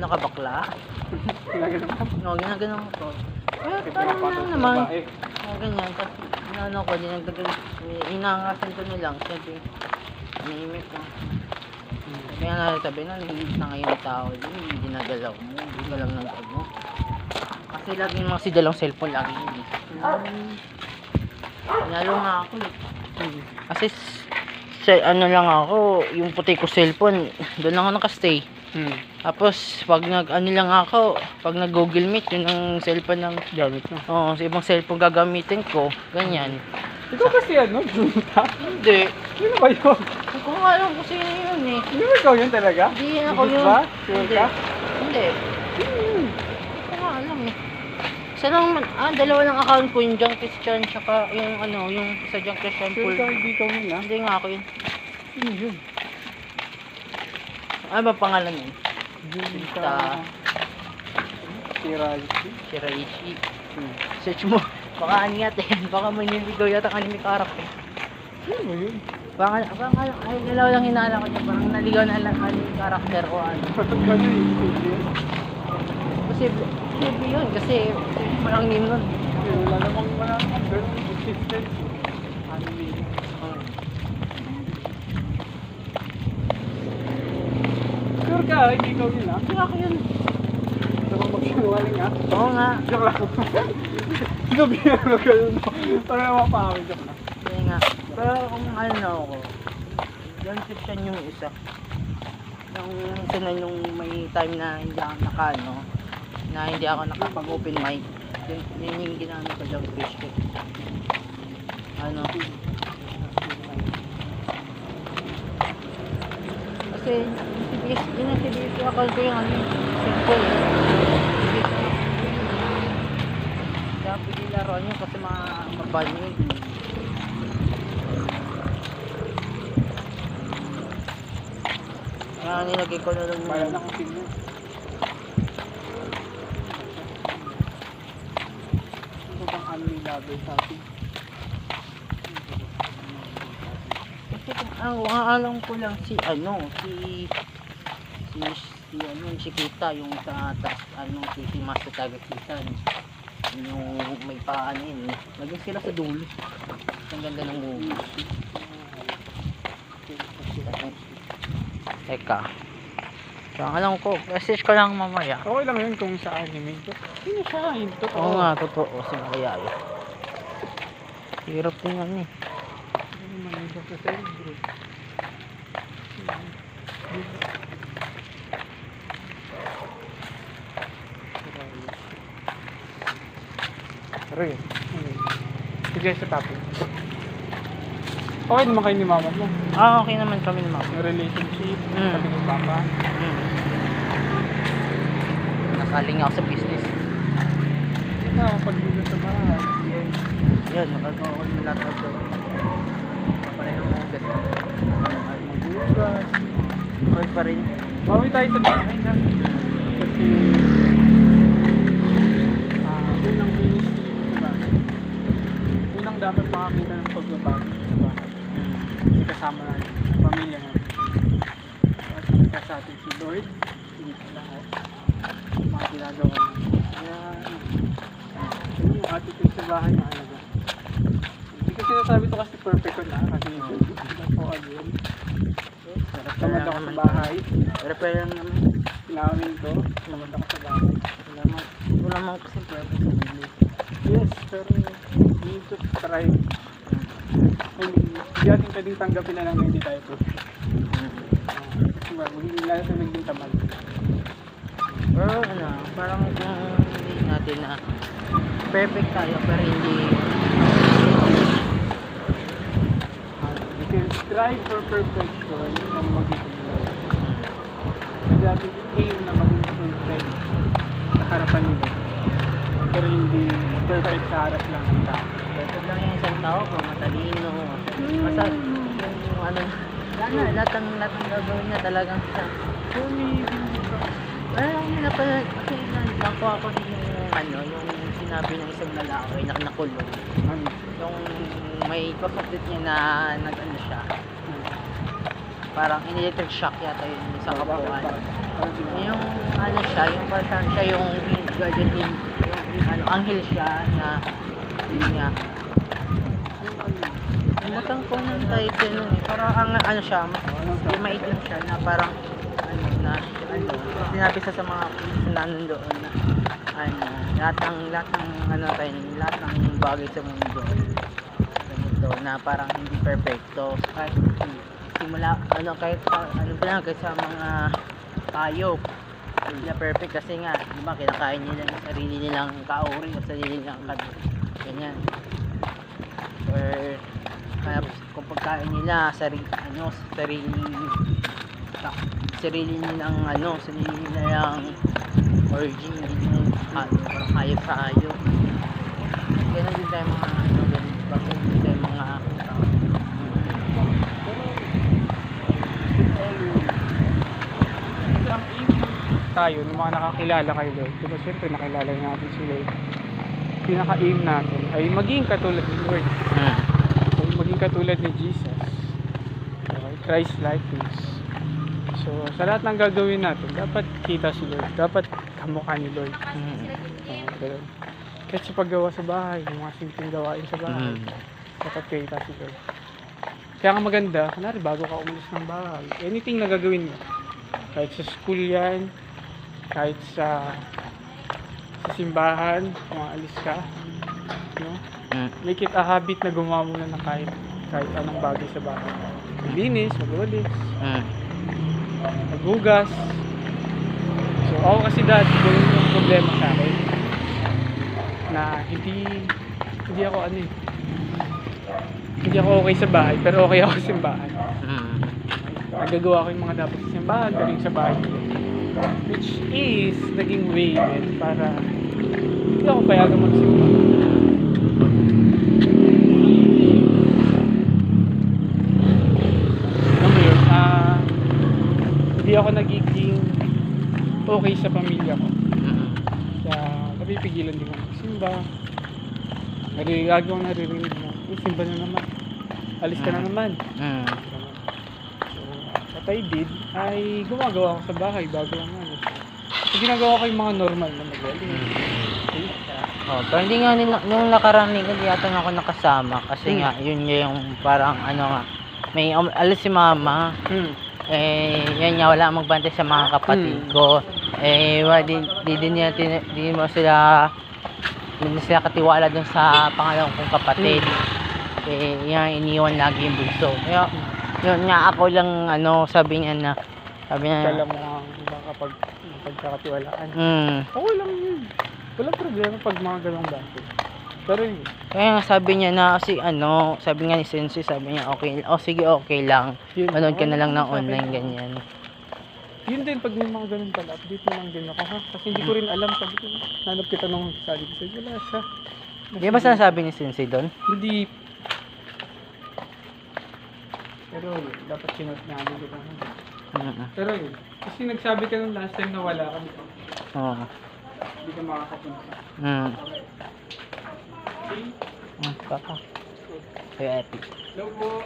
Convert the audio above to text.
nakabakla. Ginaganon mo. No, ginaganon ko. Eh, Kasi parang pinapatol lang sa naman. babae. Ganyan. Tapos, ano ko, dinagdagan, inangasan ko na lang. Siyempre, naimik ko. Kaya sabi na, nahihit na ngayon yung tao. Hindi dinagalaw mo. Hindi ka lang ng ano. Kasi laging mga sidalang cellphone lagi hindi. Nalo nga ako eh. Kasi sa ano lang ako, yung puti ko cellphone, doon lang ako nakastay. Tapos pag ano lang ako, pag nag Google Meet, yun ang cellphone ng Gamit mo. oo, sa ibang cellphone gagamitin ko, ganyan. Ikaw kasi ano, Junta? Hindi. Sino ba yun? Hindi ko nga alam kung sino yun eh. Hindi ba ikaw yun talaga? Hindi ako Legit yun. ba? Sure Hindi. ka? Hindi. Hindi ko nga alam eh. Isa lang man, dalawa lang account ko, yung Junk Christian, saka yung ano, yung sa Junk Christian Sure pool. ka, hindi ikaw yun ah. Hindi nga ako yun. Sino yun? Ano ba pangalan yun? Junta. Shiraishi. Shiraishi. Search mo. Baka angat eh. Baka may niligaw yata ang anime character. Sino ba yun? Baka, ay, dalawa lang hinala ko niya. Parang naligaw na lang anime character o ano. Gano'n yun? Posible yun kasi walang name nun. Wala namang ganun existence. Anime. Sure ka, hindi ikaw yun ah. Hindi ako yun. Ito bang magsinungaling ah. Oo nga. Joke lang. Sabihan mo ganun. Para mapakawin, joke lang. Hindi nga. Pero kung ano ako, yung section yung isa. Yung isa na yung may time na hindi ako nakano, na hindi ako nakapag-open mic. Yun yung ginamit ko dyan fish cake. Ano? Kasi yun ang CBS account ko yung ano, simple eh. Kaya pwede laruan yun kasi maban yun. Kaya nilagay ko na lang Wala na kung sino. Ito bang anime lover sa atin? Kasi ang alam ko lang si ano, si ano, si Kita yung sa taas, ano, si Master Tagakitan. Yung may paanin. Lagyan sila sa dulo. Ang ganda ng movie. Teka. So, alam ko, message ko lang mamaya. Okay lang yun kung sa anime ito. Sino siya? Hindi totoo. Oo nga, totoo. Si Mariayo. Hirap din yan eh. Ano naman siya sa celebrate? Pero yun. Sige sa topic. Okay naman kayo ni mama mo. Okay naman kami ni Mama. Yung relationship, Mm. sabi ng papa. Nakaling ako sa business. Hindi na ako pag-ibig sa bahay. Yan, nakagawa ko ng lahat ng job. Parehong hugas. Magbugas. Okay pa rin. Bawi tayo sa bahay na. Kasi unang ministry sa bahay. Unang dapat makakita ng pagbabago sa bahay. Kasi kasama natin, pamilya natin. At nakita sa atin si Lord, hindi sa lahat. Mga ginagawa natin. Kaya, yung attitude sa bahay na alaga. Hindi ko sinasabi ito kasi perfect ko na. Kasi hindi ko again. Tamad ako sa bahay. Repair lang naman. Pinamin ko. Tamad ako sa bahay. Wala naman kasi pwede sa bibli. Yes, pero we need to try. I mean, hindi natin pwedeng tanggapin na lang na hindi tayo perfect. Diba, hindi natin naging tamad. Pero ano, parang kung hindi natin na perfect tayo pero hindi We can strive for perfection ng magiging Lord. Pwede natin aim na maging perfect sa harapan nila. Pero hindi perfect sa harap lang ng tao. perfect lang yung isang tao kung matalino. Basta yung ano, lahat ng gagawin niya talagang sa hindi na pala kasi nakuha ko din yung ano, yung sinabi ng isang lalaki na nakulong. Ano? Yung may kapatid niya na nag-ano siya. Parang in-electric shock yata yun sa kapuan. Parang sinabi. Yung ano siya, yung parang siya yung guardian angel, yung ano, anghel siya na, yun nga. Limutan ko ng title nun eh. Parang ano siya, maitim siya na parang ano na ano, sinabi sa mga na nandoon na ano, lahat ng ano tayo, lahat ng bagay sa mundo ganito na parang hindi perfecto. Kahit simula ano, kahit sa ano pa lang, kahit sa mga hayop hindi na perfect kasi nga, di ba, kinakain nila yung sarili nilang kauri o sarili nilang ganyan. Or kaya kung pagkain nila sarili nilang ano, sarili nilang origin, hindi parang hayop sa hayop. Ganun din tayo mga ano, ganun bakit din tayo mga tayo, ng mga nakakilala kay Lord, diba siyempre nakilala natin si Lord, pinaka-aim natin ay maging katulad ni Lord, maging katulad ni Jesus, Christ likeness. So sa lahat ng gagawin natin dapat kita si Lord, dapat kamukha ni Lord. Kahit sa paggawa sa bahay, yung mga simpleng gawain sa bahay, dapat kita si Lord. Kaya nga maganda, kunwari bago ka umalis ng bahay, anything na gagawin mo, kahit sa school yan, kahit sa simbahan, maalis ka, no? Make it a habit na gumawa muna ng kahit anong bagay sa bahay. Maglinis, magwalis, maghugas. So ako kasi dati, ganun yung problema sa akin, na hindi ako ano eh, hindi ako okay sa bahay, pero okay ako sa simbahan. Nagagawa ko yung mga dapat sa simbahan, pero yung sa bahay, which is naging way din para hindi ako payagang magsimba. Hindi ako nagiging okay sa pamilya ko. Kaya napipigilan din ako magsimba. Gagawang naririnig mo, simba na naman, alis ka na naman. What I did ay gumagawa ko sa bahay bago lang ano. So, ginagawa ko yung mga normal na magaling. Pero hindi nga nung nakaraan hindi yata ako nakasama kasi nga yun yung parang ano nga, may alis si mama. Yan nga, wala magbantay sa mga kapatid ko. Di mo sila katiwala dun sa pangalawang kong kapatid. Yan, iniwan lagi yung bunso. Kaya yun nga, ako lang ano, sabi niya Kala mo nga kapag pagkakatiwalaan. Okay lang yun. Walang problema pag mga ganong bagay. Pero yun. Kaya nga sabi niya na sabi nga ni Sensei, sabi niya okay, sige okay lang. Manood ka na lang ng online ganyan. Yun din, pag may mga ganun pala, update mo lang din ako ha. Kasi hindi ko rin alam, sabi ko, nanap kita nung sabi ko sa'yo, wala siya. Di ba sinasabi ni Sensei doon? Hindi. Pero dapat sinot na ano kita. Pero yun, kasi nagsabi ka nung last time na wala ka dito. Oo. Hindi ka makakapunta. Kaya epic. Hello po.